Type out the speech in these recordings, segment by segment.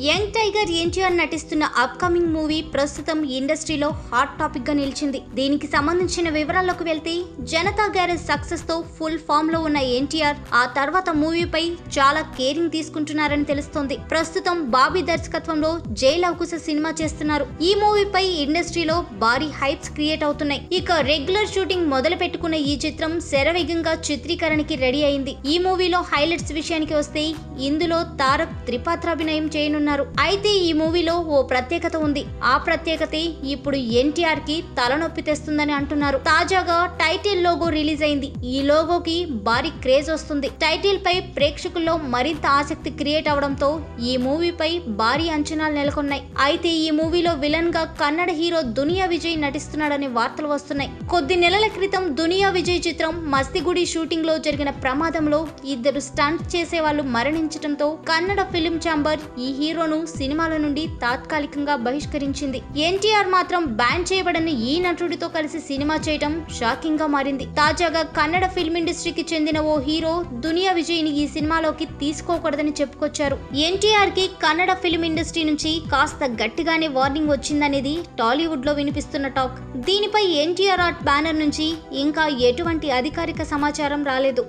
Young tiger NTR నటిస్తున్న upcoming movie ప్రస్తుతం ఇండస్ట్రీలో హాట్ టాపిక్ గా నిలిచింది. దీనికి సంబంధించిన వివరాల్లోకి వెళ్తే జనతా గ్యారేజ్ సక్సెస్ తో ఫుల్ ఫామ్ లో ఉన్న ఎన్టీఆర్ ఆ తర్వాత మూవీపై చాలా కేరింగ్ తీసుకుంటున్నారని తెలుస్తోంది. ప్రస్తుతం బాబీ దర్శకత్వంలో జైల్ అవకుశ సినిమా చేస్తున్నారు. ఈ మూవీపై ఇండస్ట్రీలో భారీ హైప్స్ క్రియేట్ అవుతున్నాయి. ఇక రెగ్యులర్ షూటింగ్ మొదలు పెట్టుకున్న ఈ చిత్రం శరవేగంగా చిత్రీకరణకి రెడీ అయింది. ఈ మూవీలో హైలైట్స్ విషయానికి వస్తే ఇందులో తారక్ త్రిపాత్రాభినయం చేయనున్నారు. అయితే ఈ మూవీలో ఓ ప్రత్యేకత ఉంది. ఆ ప్రత్యేకతే ఇప్పుడు ఎన్టీఆర్ కి తలనొప్పి తెస్తుందని అంటున్నారు. తాజాగా టైటిల్ లోగో రిలీజ్ అయింది. ఈ లోగోకి భారీ క్రేజ్ వస్తుంది. టైటిల్ పై ప్రేక్షకుల్లో మరింత ఆసక్తి క్రియేట్ అవడంతో ఈ మూవీపై భారీ అంచనాలు నెలకొన్నాయి. అయితే ఈ మూవీలో విలన్ గా కన్నడ హీరో దునియా విజయ్ నటిస్తున్నాడనే వార్తలు వస్తున్నాయి. కొద్ది నెలల క్రితం దునియా విజయ్ చిత్రం మస్తిగుడి షూటింగ్ లో జరిగిన ప్రమాదంలో ఇద్దరు స్టంట్ చేసే వాళ్ళు మరణించడంతో కన్నడ ఫిల్మ్ ఛాంబర్ ఈ హీరోను సినిమాల నుండి తాత్కాలికంగా బహిష్కరించింది. ఎన్టీఆర్ మాత్రం బ్యాన్ చేయబడిన ఈ నటుడితో కలిసి సినిమా చేయడం షాకింగ్ గా మారింది. తాజాగా కన్నడ ఫిల్మ్ ఇండస్ట్రీకి చెందిన ఓ హీరో దునియా విజయ్ ని ఈ సినిమాలోకి తీసుకోకూడదని చెప్పుకొచ్చారు. ఎన్టీఆర్ కి కన్నడ ఫిల్మ్ ఇండస్ట్రీ నుంచి కాస్త గట్టిగానే వార్నింగ్ వచ్చిందనేది టాలీవుడ్ లో వినిపిస్తున్న టాక్. దీనిపై ఎన్టీఆర్ ఆర్ట్ బ్యానర్ నుంచి ఇంకా ఎటువంటి అధికారిక సమాచారం రాలేదు.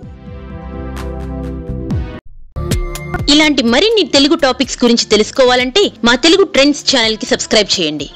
ఇలాంటి మరిన్ని తెలుగు టాపిక్స్ గురించి తెలుసుకోవాలంటే మా తెలుగు ట్రెండ్స్ ఛానల్ కి సబ్స్క్రైబ్ చేయండి.